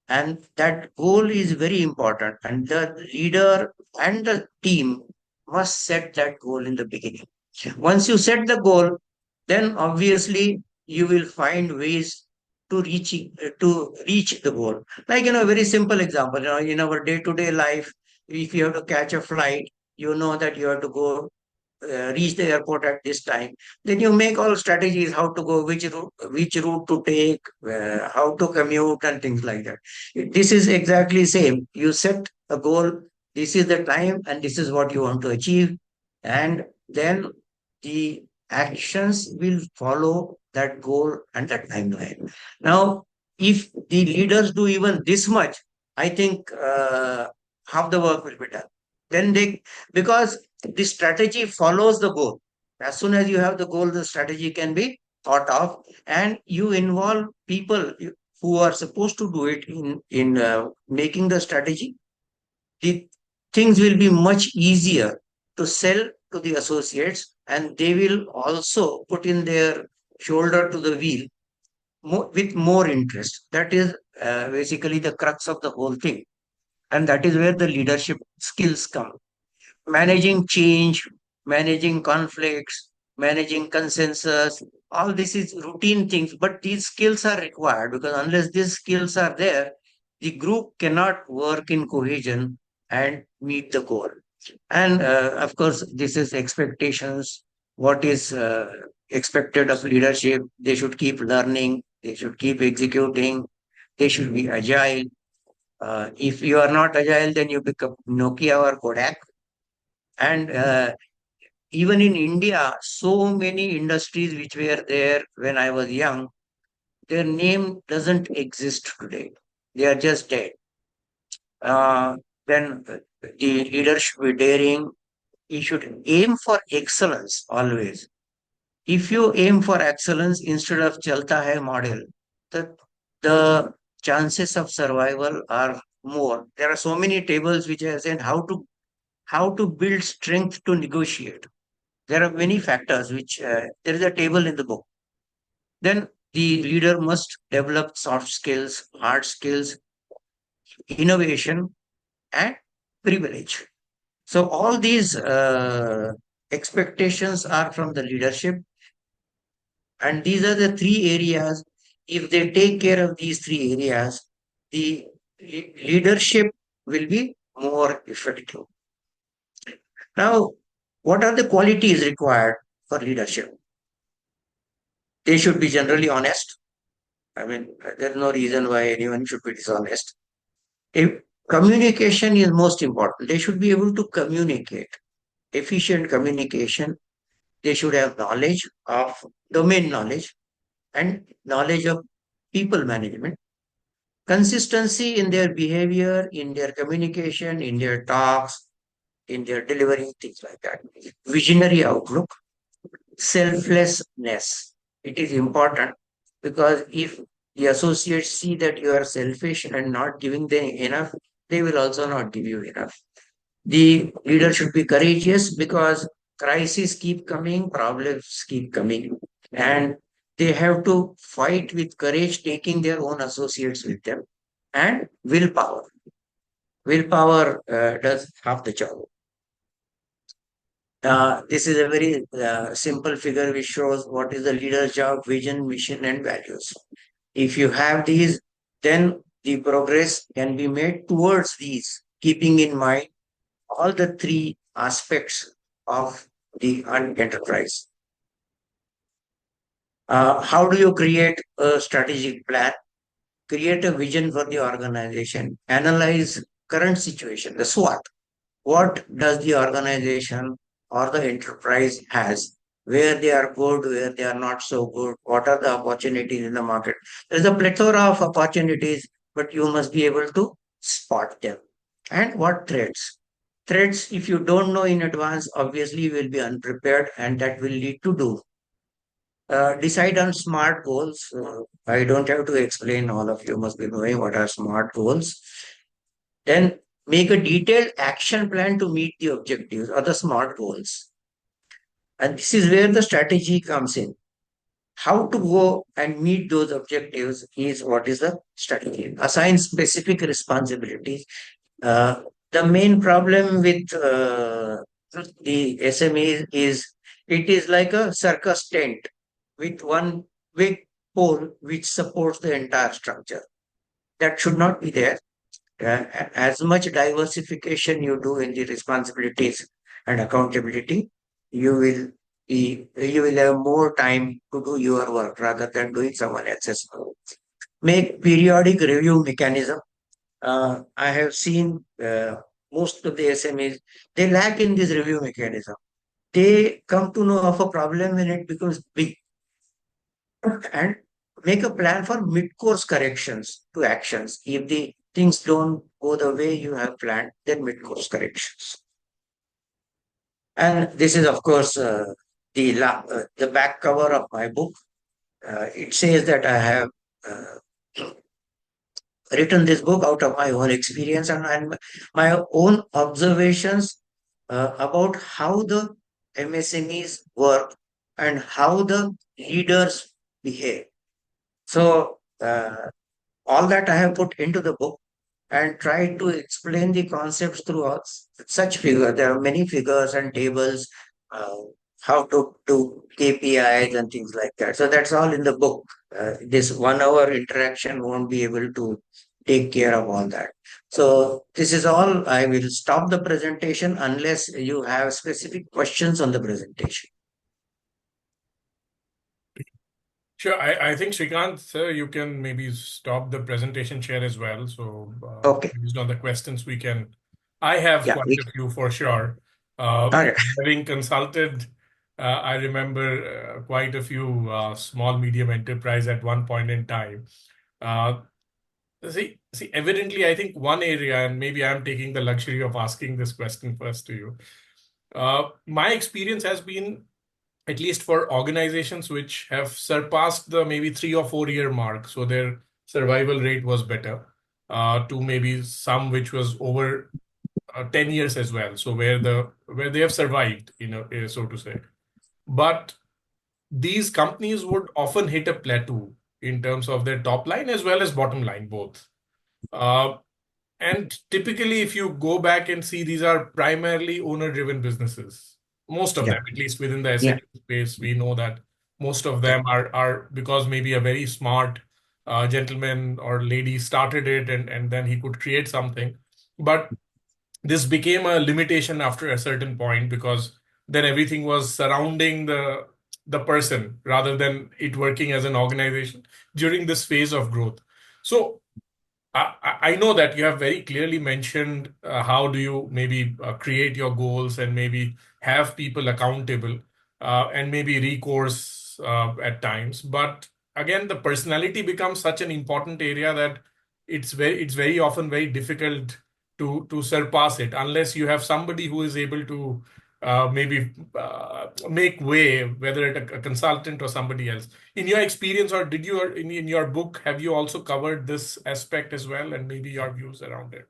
And that goal is very important. And the leader and the team must set that goal in the beginning. Once you set the goal, then obviously you will find ways to reach the goal. Like, a very simple example, in our day-to-day life, if you have to catch a flight, you know that you have to go reach the airport at this time. Then you make all strategies how to go, which route to take, how to commute, and things like that. This is exactly same. You set a goal. This is the time, and this is what you want to achieve, and then the actions will follow that goal and that timeline. Now, if the leaders do even this much, I think half the work will be done. Then because the strategy follows the goal. As soon as you have the goal, the strategy can be thought of, and you involve people who are supposed to do it in making the strategy. The things will be much easier to sell to the associates, and they will also put in their shoulder to the wheel with more interest. That is basically the crux of the whole thing, and that is where the leadership skills come. Managing change, managing conflicts, managing consensus, all this is routine things, but these skills are required, because unless these skills are there, the group cannot work in cohesion and meet the goal. And of course, this is expectations. What is expected of leadership? They should keep learning, they should keep executing, they should be agile. If you are not agile, then you become Nokia or Kodak. And even in India, so many industries which were there when I was young, their name doesn't exist today. They are just dead. Then the leader should be daring. He should aim for excellence always. If you aim for excellence instead of chalta hai model, the chances of survival are more. There are so many tables which are saying how to build strength to negotiate. There are many factors which there is a table in the book. Then the leader must develop soft skills, hard skills, innovation, and privilege. So all these expectations are from the leadership, and these are the three areas. If they take care of these three areas, the leadership will be more effective. Now, what are the qualities required for leadership? They should be generally honest. There's no reason why anyone should be dishonest. If communication is most important, they should be able to communicate. Efficient communication. They should have knowledge of domain knowledge and knowledge of people management. Consistency in their behavior, in their communication, in their talks, in their delivery, things like that. Visionary outlook, selflessness. it is important, because if the associates see that you are selfish and not giving them enough, they will also not give you enough. The leader should be courageous, because crises keep coming, problems keep coming, and they have to fight with courage, taking their own associates with them, and willpower. Willpower does half the job. This is a very simple figure which shows what is the leader's job: vision, mission, and values. If you have these, then the progress can be made towards these, keeping in mind all the three aspects of the enterprise. How do you create a strategic plan? Create a vision for the organization. Analyze current situation, the SWOT. What does the organization or the enterprise has? Where they are good, where they are not so good, what are the opportunities in the market? There's a plethora of opportunities, but you must be able to spot them. And what threats? Threats, if you don't know in advance, obviously you will be unprepared, and that will lead to do. Decide on SMART goals. I don't have to explain, all of you must be knowing what are SMART goals. Then make a detailed action plan to meet the objectives or the SMART goals. And this is where the strategy comes in. How to go and meet those objectives is what is the strategy. Assign specific responsibilities. The main problem with the SME is it is like a circus tent with one big pole which supports the entire structure. That should not be there. As much diversification you do in the responsibilities and accountability, you will have more time to do your work rather than doing someone else's work. Make periodic review mechanism. I have seen most of the SMEs, they lack in this review mechanism. They come to know of a problem when it becomes big, and make a plan for mid-course corrections to actions. If the things don't go the way you have planned, then mid-course corrections. And this is, of course, the back cover of my book. It says that I have written this book out of my own experience and my own observations about how the MSMEs work and how the leaders behave. So, all that I have put into the book and tried to explain the concepts through such figures. There are many figures and tables, uh, how to do KPIs and things like that. So that's all in the book. This 1 hour interaction won't be able to take care of all that. So this is all. I will stop the presentation unless you have specific questions on the presentation. Sure. I think Shrikant, sir, you can maybe stop the presentation share as well. So Okay. based on the questions I have Yeah, quite a few for sure. Okay. Having consulted, I remember quite a few small, medium enterprise at one point in time. See, evidently, I think one area, and maybe I'm taking the luxury of asking this question first to you. My experience has been, at least for organizations which have surpassed the maybe 3 or 4 year mark, so their survival rate was better, to maybe some which was over 10 years as well. So where they have survived, so to say. But these companies would often hit a plateau in terms of their top line as well as bottom line, both. And typically, if you go back and see, these are primarily owner-driven businesses. Most of Yeah. them, at least within the Yeah. SME space, we know that most of them are because maybe a very smart gentleman or lady started it, and then he could create something. But this became a limitation after a certain point, because then everything was surrounding the person rather than it working as an organization during this phase of growth. So I know that you have very clearly mentioned how do you maybe create your goals and maybe have people accountable, and maybe recourse at times. But again, the personality becomes such an important area that it's very often very difficult to surpass it unless you have somebody who is able to maybe make way, whether it's a consultant or somebody else. In your experience, or did you, in your book, have you also covered this aspect as well, and maybe your views around it?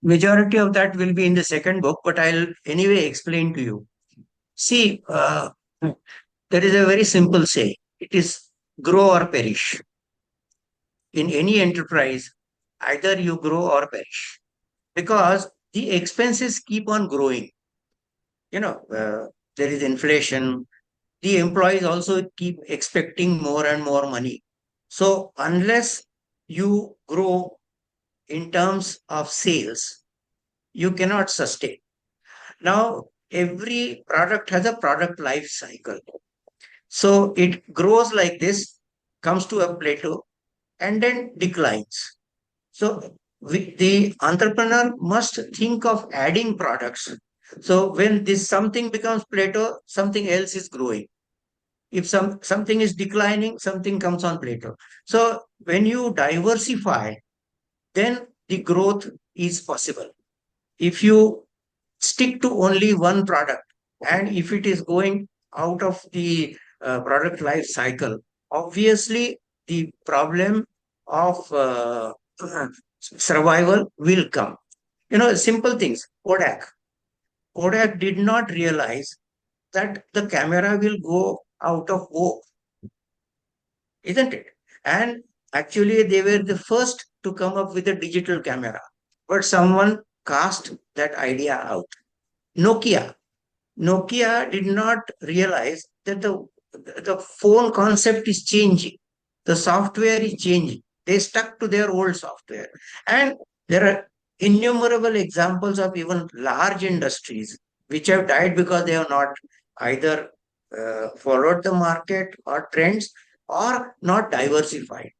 Majority of that will be in the second book, but I'll anyway explain to you. See, there is a very simple say. It is grow or perish. In any enterprise, either you grow or perish, because the expenses keep on growing. There is inflation. The employees also keep expecting more and more money. So unless you grow in terms of sales, you cannot sustain. Now, every product has a product life cycle. So it grows like this, comes to a plateau, and then declines. So the entrepreneur must think of adding products. So when this something becomes plateau, something else is growing. If something is declining, something comes on plateau. So when you diversify, then the growth is possible. If you stick to only one product, and if it is going out of the product life cycle, obviously the problem of survival will come. Simple things. Kodak did not realize that the camera will go out of vogue, isn't it? And actually, they were the first to come up with a digital camera, but someone cast that idea out. Nokia. Nokia did not realize that the phone concept is changing. The software is changing. They stuck to their old software. And there are innumerable examples of even large industries which have died because they have not either followed the market or trends or not diversified.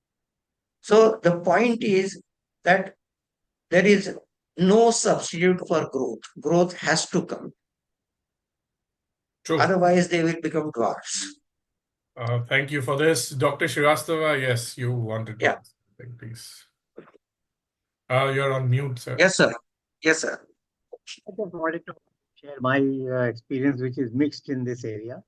So the point is that there is no substitute for growth. Growth has to come. True. Otherwise, they will become dwarfs. Thank you for this. Dr. Shrivastava, yes, you wanted to ask something, please. You're on mute, sir. Yes, sir. Yes, sir. I just wanted to share my experience, which is mixed in this area.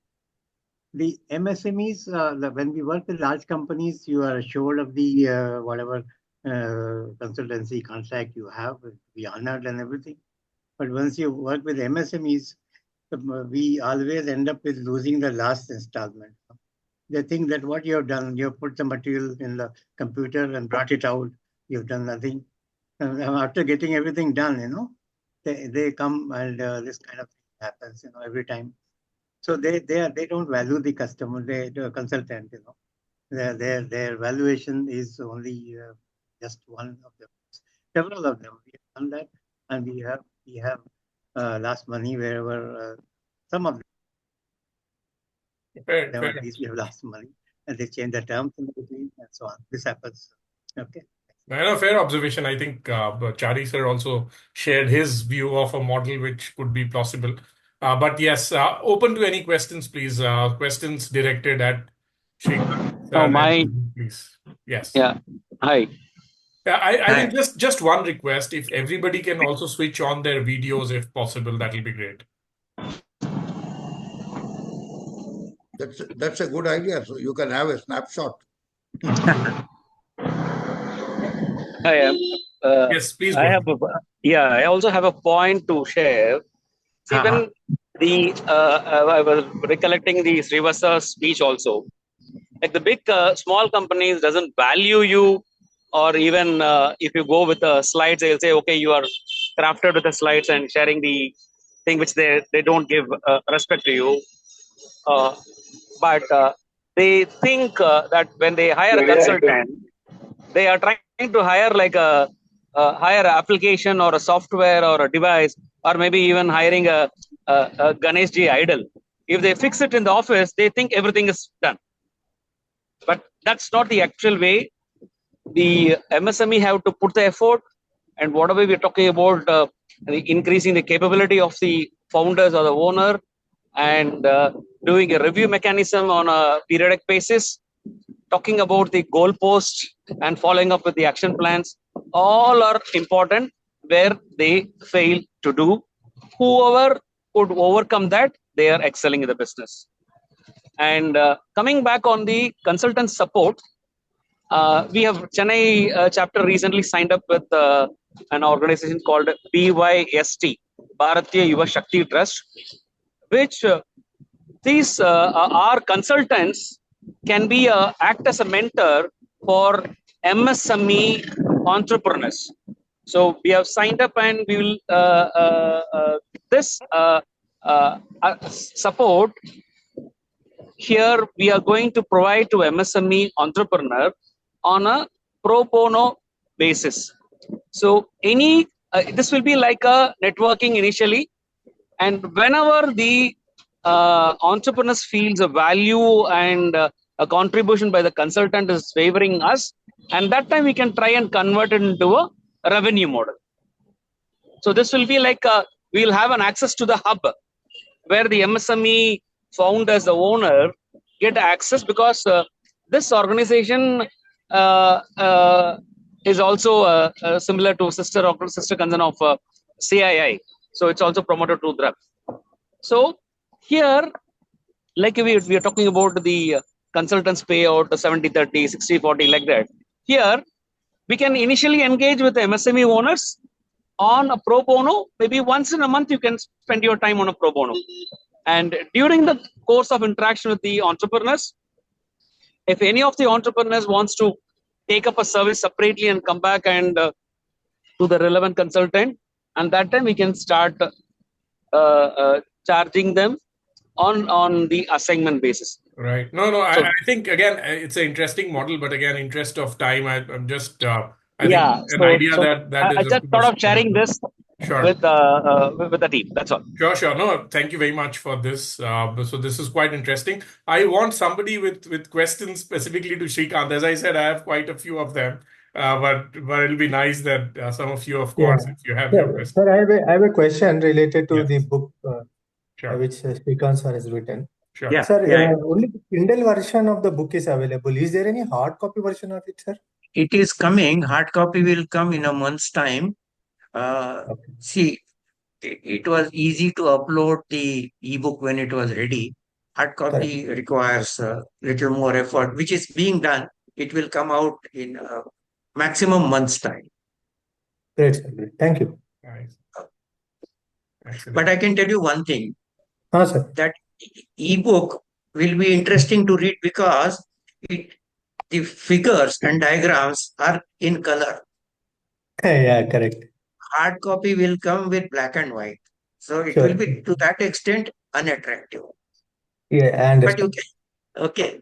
The MSMEs, when we work with large companies, you are assured of the whatever consultancy contract you have, be honored and everything. But once you work with MSMEs, we always end up with losing the last installment. They think that what you have done, you have put the material in the computer and brought it out, you've done nothing. And after getting everything done, they come and this kind of thing happens, every time. So they don't value the customer, the consultant, Their valuation is only just one of them. Several of them. We have done that, and we have lost money wherever some of them. Fair. At least we have lost money, and they change the terms in between, and so on. This happens. Okay. Fair observation. I think Chari sir also shared his view of a model which could be plausible. But yes, open to any questions, please. Questions directed at Shrikant. Please. Yes. Yeah. Hi. Yeah, I think just one request. If everybody can also switch on their videos, if possible, that will be great. That's a good idea. So you can have a snapshot. Yes, please. I also have a point to share. See, when I was recollecting the Srivastava's speech also, like the big small companies doesn't value you, or even if you go with the slides, they'll say, okay, you are crafted with the slides and sharing the thing which they don't give respect to you. But they think that when they hire a consultant, they are trying to hire like a hire application or a software or a device, or maybe even hiring a Ganesh Ji idol. If they fix it in the office, they think everything is done. But that's not the actual way. The MSME have to put the effort, and whatever we're talking about, increasing the capability of the founders or the owner, and doing a review mechanism on a periodic basis, talking about the goalposts and following up with the action plans, all are important. Where they fail to do, whoever could overcome that, they are excelling in the business. And coming back on the consultant support, we have Chennai chapter recently signed up with an organization called BYST, Bharatiya Yuva Shakti Trust, which these our consultants can be act as a mentor for MSME entrepreneurs. So we have signed up, and we will this support here we are going to provide to MSME entrepreneur on a pro bono basis. So any this will be like a networking initially, and whenever the entrepreneurs feels a value and a contribution by the consultant is favoring us, and that time we can try and convert it into a revenue model. So this will be like we'll have an access to the hub where the MSME found as the owner get access, because this organization is also similar to sister concern of CII. So it's also promoted to them. So here, like we are talking about the consultants payout 70-30, 60-40, like that. Here, we can initially engage with the MSME owners on a pro bono. Maybe once in a month, you can spend your time on a pro bono. And during the course of interaction with the entrepreneurs, if any of the entrepreneurs wants to take up a service separately and come back and to the relevant consultant, and that time we can start charging them on the assignment basis. Right. No, So- I think again it's an interesting model, but again, interest of time, I'm just I Yeah, think an idea that I is just thought of sharing this Sure. with the team. That's all. Sure. No, thank you very much for this. So this is quite interesting. I want somebody with questions specifically to Shrikant. As I said, I have quite a few of them, but it'll be nice that some of you, of course, if you have your questions. Sir, I have a question related to Yes. the book Sure. which Shrikant sir has written. Sure. Yeah. Sir, yeah. only the Kindle version of the book is available. Is there any hard copy version of it, sir? It is coming. Hard copy will come in a month's time. Okay. See, it was easy to upload the ebook when it was ready. Hard copy requires a little more effort, which is being done. It will come out in a maximum month's time. Great, sir. Great. Thank you. Nice. Excellent. But I can tell you one thing, Sir. that ebook will be interesting to read because the figures and diagrams are in color. Yeah, correct. Hard copy will come with black and white. So it Sure. will be to that extent unattractive. Yeah, I But you understand. can, okay.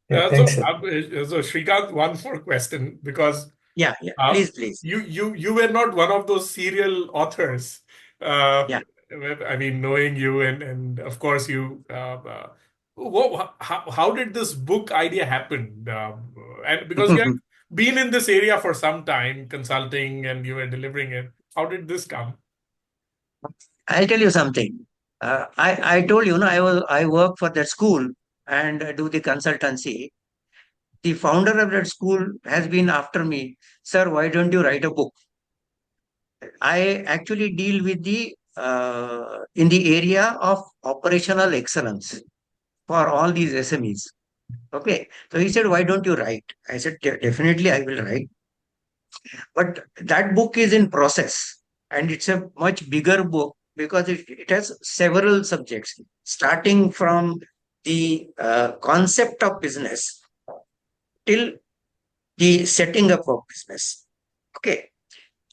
Yeah, So, thanks, sir. so Shrikant, one more question, because Yeah, please. you were not one of those serial authors. Yeah. I mean, knowing you and of course you. How did this book idea happen? And because you have been in this area for some time, consulting, and you were delivering it. How did this come? I'll tell you something. I told you, I work for that school and do the consultancy. The founder of that school has been after me, sir, why don't you write a book? I actually deal with the in the area of operational excellence for all these SMEs. Okay. So he said, why don't you write? I said, definitely I will write. But that book is in process, and it's a much bigger book because it has several subjects, starting from the concept of business till the setting up of business. Okay.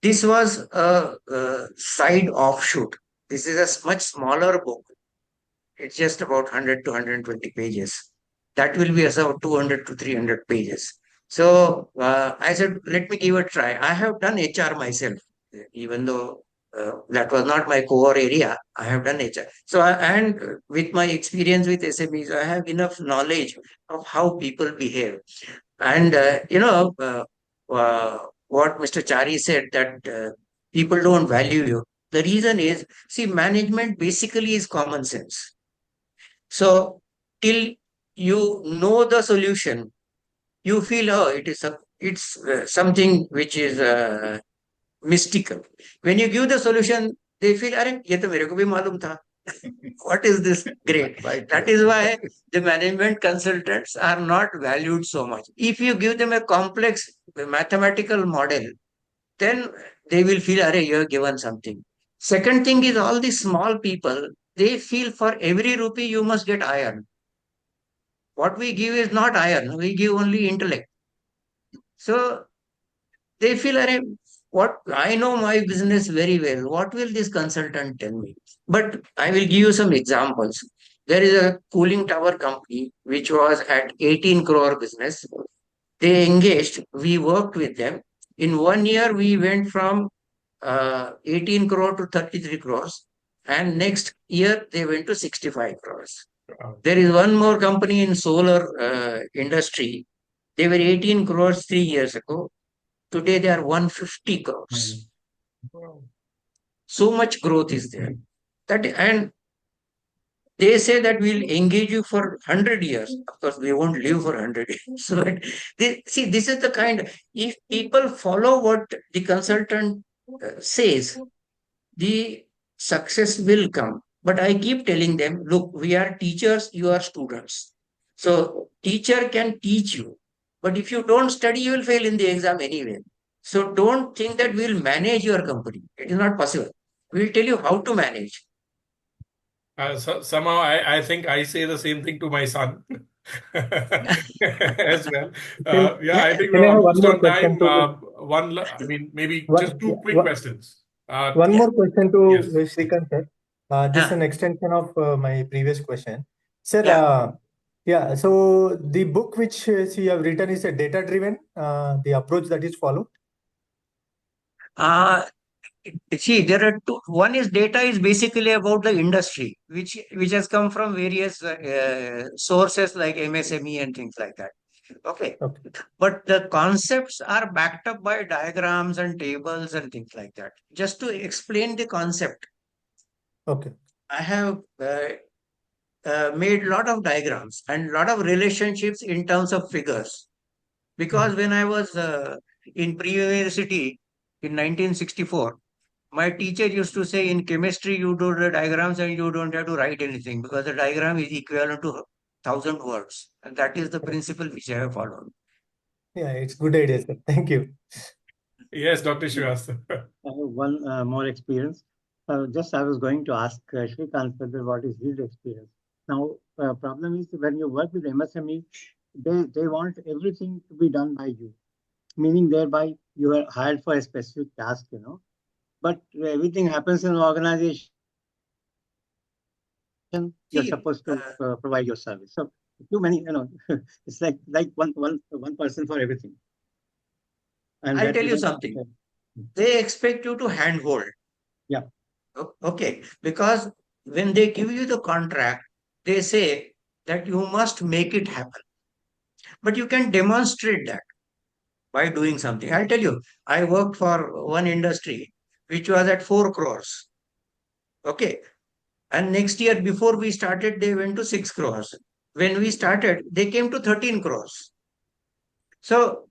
This was a side offshoot. This is a much smaller book. It's just about 100 to 120 pages. That will be about 200 to 300 pages. So I said, let me give a try. I have done HR myself, even though that was not my core area. I have done HR. So, and with my experience with SMEs, I have enough knowledge of how people behave. And, what Mr. Chari said, that people don't value you. The reason is, see, management basically is common sense. So, till you know the solution, you feel, oh, it's something which is mystical. When you give the solution, they feel, अरे ये तो मेरे को भी मालूम था. What is this? Great. Right. That is why the management consultants are not valued so much. If you give them a complex mathematical model, then they will feel, "Arey, you have given something." Second thing is all the small people, they feel for every rupee you must get iron. What we give is not iron, we give only intellect. So they feel, "Arey, what I know my business very well. What will this consultant tell me?" But I will give you some examples. There is a cooling tower company which was at 18 crore business. They engaged, we worked with them. In 1 year, we went from 18 crore to 33 crores. And next year, they went to 65 crores. There is one more company in solar industry. They were 18 crores 3 years ago. Today, they are 150 crores. So much growth is there. And they say that we'll engage you for 100 years. Of course, we won't live for 100 years. So see, this is the kind, if people follow what the consultant says, the success will come. But I keep telling them, look, we are teachers, you are students. So teacher can teach you. But if you don't study, you will fail in the exam anyway. So don't think that we'll manage your company. It is not possible. We'll tell you how to manage. So somehow I think I say the same thing to my son as well. Yeah, I think Can we're I have one almost more on time. question to I mean, maybe one, just two quick one questions. one Yeah. more question to Yes. Shrikant sir. This is Ah. an extension of my previous question. Sir, Yeah. yeah, so the book which you have written is a data-driven, the approach that is followed. Uh, See, there are two. One is data is basically about the industry, which has come from various sources like MSME and things like that. Okay, Okay. but the concepts are backed up by diagrams and tables and things like that. Just to explain the concept, Okay. I have made a lot of diagrams and a lot of relationships in terms of figures. Because when I was in pre-university in 1964, my teacher used to say in chemistry, you do the diagrams and you don't have to write anything because the diagram is equivalent to 1,000 words. And that is the principle which I have followed. Yeah, it's good idea, sir. Thank you. Yes, Dr. Srivastava. I have one more experience. Just I was going to ask Shrikant whether what is his experience. Now, problem is when you work with MSME, they want everything to be done by you, meaning thereby you are hired for a specific task, but everything happens in an organization. You're See, supposed to provide your service. So too many, it's like one person for everything. And I'll that tell you becomes something. They expect you to handhold. Yeah. Okay. Because when they give you the contract, they say that you must make it happen. But you can demonstrate that by doing something. I'll tell you, I worked for one industry which was at 4 crores. Okay. And next year, before we started, they went to 6 crores. When we started, they came to 13 crores. So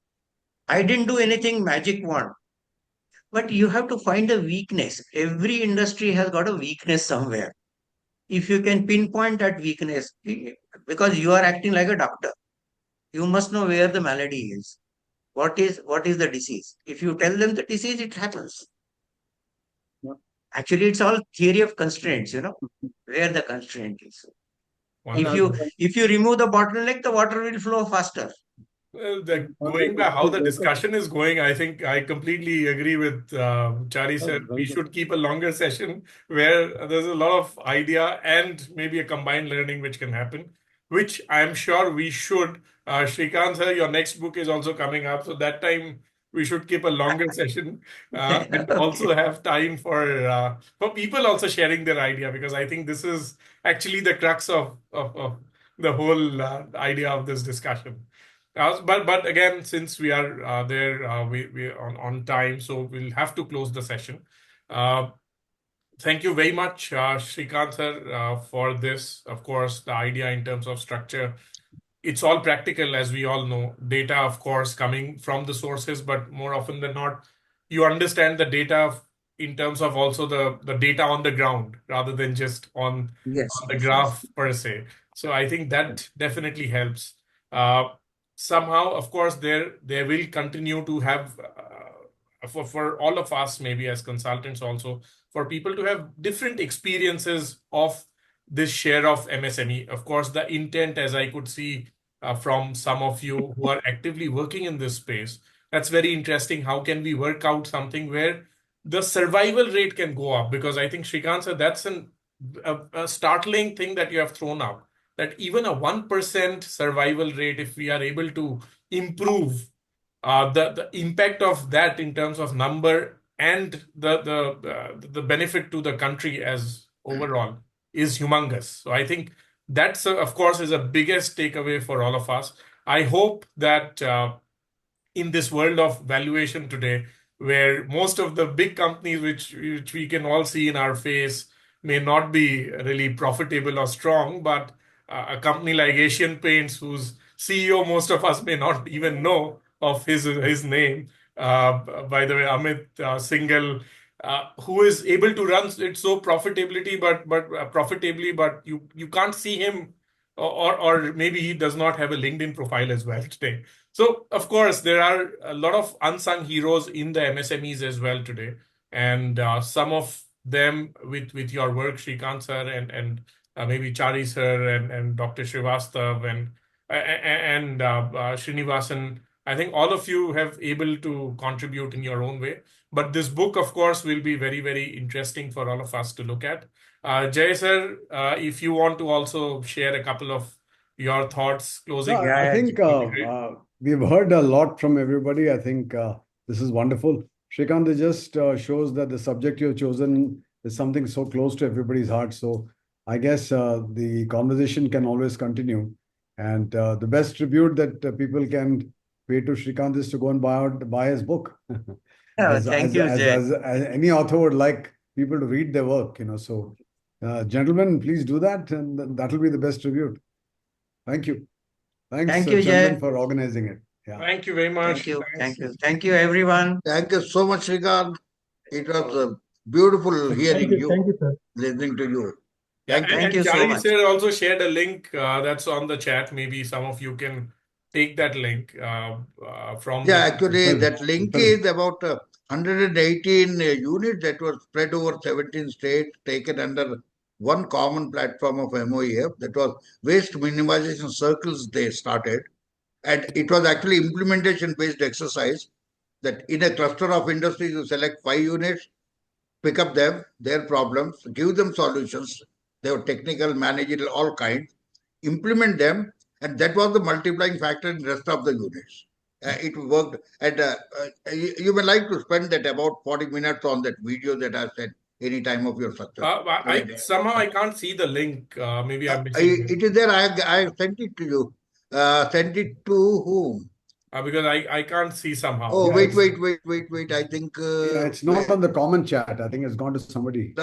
I didn't do anything magic wand. But you have to find a weakness. Every industry has got a weakness somewhere. If you can pinpoint that weakness, because you are acting like a doctor, you must know where the malady is. What is the disease? If you tell them the disease, it happens. Yeah. Actually, it's all theory of constraints, where the constraint is. If you remove the bottleneck, the water will flow faster. Well, going by how the discussion is going, I think I completely agree with Chari sir. We should keep a longer session where there's a lot of idea and maybe a combined learning which can happen, which I'm sure we should. Shrikant sir, your next book is also coming up, so that time we should keep a longer session and also have time for people also sharing their idea, because I think this is actually the crux of the whole idea of this discussion. But again, since we are we on time, so we'll have to close the session. Thank you very much, Shrikant sir, for this. Of course, the idea in terms of structure, it's all practical, as we all know. Data, of course, coming from the sources, but more often than not, you understand the data in terms of also the data on the ground rather than just on Yes, the yes, graph per se. So I think that definitely helps. Uh, Somehow, of course, there will continue to have for all of us, maybe as consultants also, for people to have different experiences of this share of MSME. Of course, the intent, as I could see from some of you who are actively working in this space, that's very interesting. How can we work out something where the survival rate can go up? Because I think Shrikant said that's a startling thing that you have thrown out. That even a 1% survival rate, if we are able to improve the impact of that in terms of number and the benefit to the country as overall is humongous. So I think that's of course is a biggest takeaway for all of us. I hope that in this world of valuation today, where most of the big companies, which we can all see in our face, may not be really profitable or strong, but a company like Asian Paints, whose CEO most of us may not even know of his name, by the way, Amit Singhal, who is able to run it so profitably, but you can't see him, or maybe he does not have a LinkedIn profile as well today. So, of course, there are a lot of unsung heroes in the MSMEs as well today, and some of them with your work, Shrikant sir, and maybe Chari sir, and Dr. Srivastav, and Srinivasan. I think all of you have able to contribute in your own way. But this book, of course, will be very, very interesting for all of us to look at. Jay sir, if you want to also share a couple of your thoughts, closing. No, I think we've heard a lot from everybody. I think this is wonderful. Shrikant, it just shows that the subject you've chosen is something so close to everybody's heart. So I guess the conversation can always continue. And the best tribute that people can pay to Shrikant is to go and buy his book. thank you, Jay. As any author would like people to read their work, So, gentlemen, please do that, and that will be the best tribute. Thank you. Thanks, Thank you, Chandan, Jay. for organizing it. Yeah. Thank you very much. Thank you. Thanks. Thank you. Thank you, everyone. Thank you so much, Shrikant. It was beautiful hearing you, Thank you, sir. listening to you. Yeah, Thank you. Thank you so Chari much. sir also shared a link that's on the chat. Maybe some of you can take that link from. Yeah, actually, Well, that link well. is about 118 units that were spread over 17 states, taken under one common platform of MOEF. That was waste minimization circles they started. And it was actually implementation-based exercise that in a cluster of industries, you select 5 units, pick up them, their problems, give them solutions. They were technical, managerial, all kinds, implement them, and that was the multiplying factor in the rest of the units. It worked, and you may like to spend that about 40 minutes on that video that I sent any time of your success. Somehow I can't see the link. Maybe I'm missing it. It is there. I sent it to you. Sent it to whom? Because I can't see somehow. Oh, Yeah, wait. I think. Yeah, it's not on the comment chat. I think it's gone to somebody.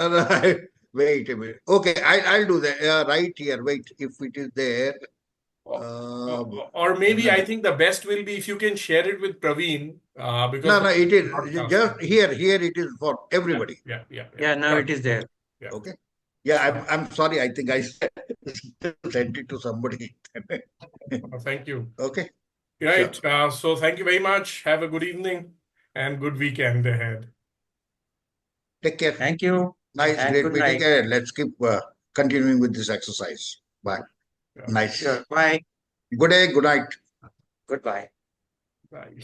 Wait a minute. Okay, I'll do that. Right here. Wait, if it is there. Or maybe I think the best will be if you can share it with Praveen. Because No, it is just here. Here it is for everybody. Yeah. Now it is there. Yeah. Okay. Yeah, I'm sorry. I think I sent it to somebody. Thank you. Okay. Right. Sure. So thank you very much. Have a good evening and good weekend ahead. Take care. Thank you. Nice, And great good meeting. night. Let's keep continuing with this exercise. Bye. Yeah. Nice. Sure. Bye. Good day. Good night. Goodbye. Bye.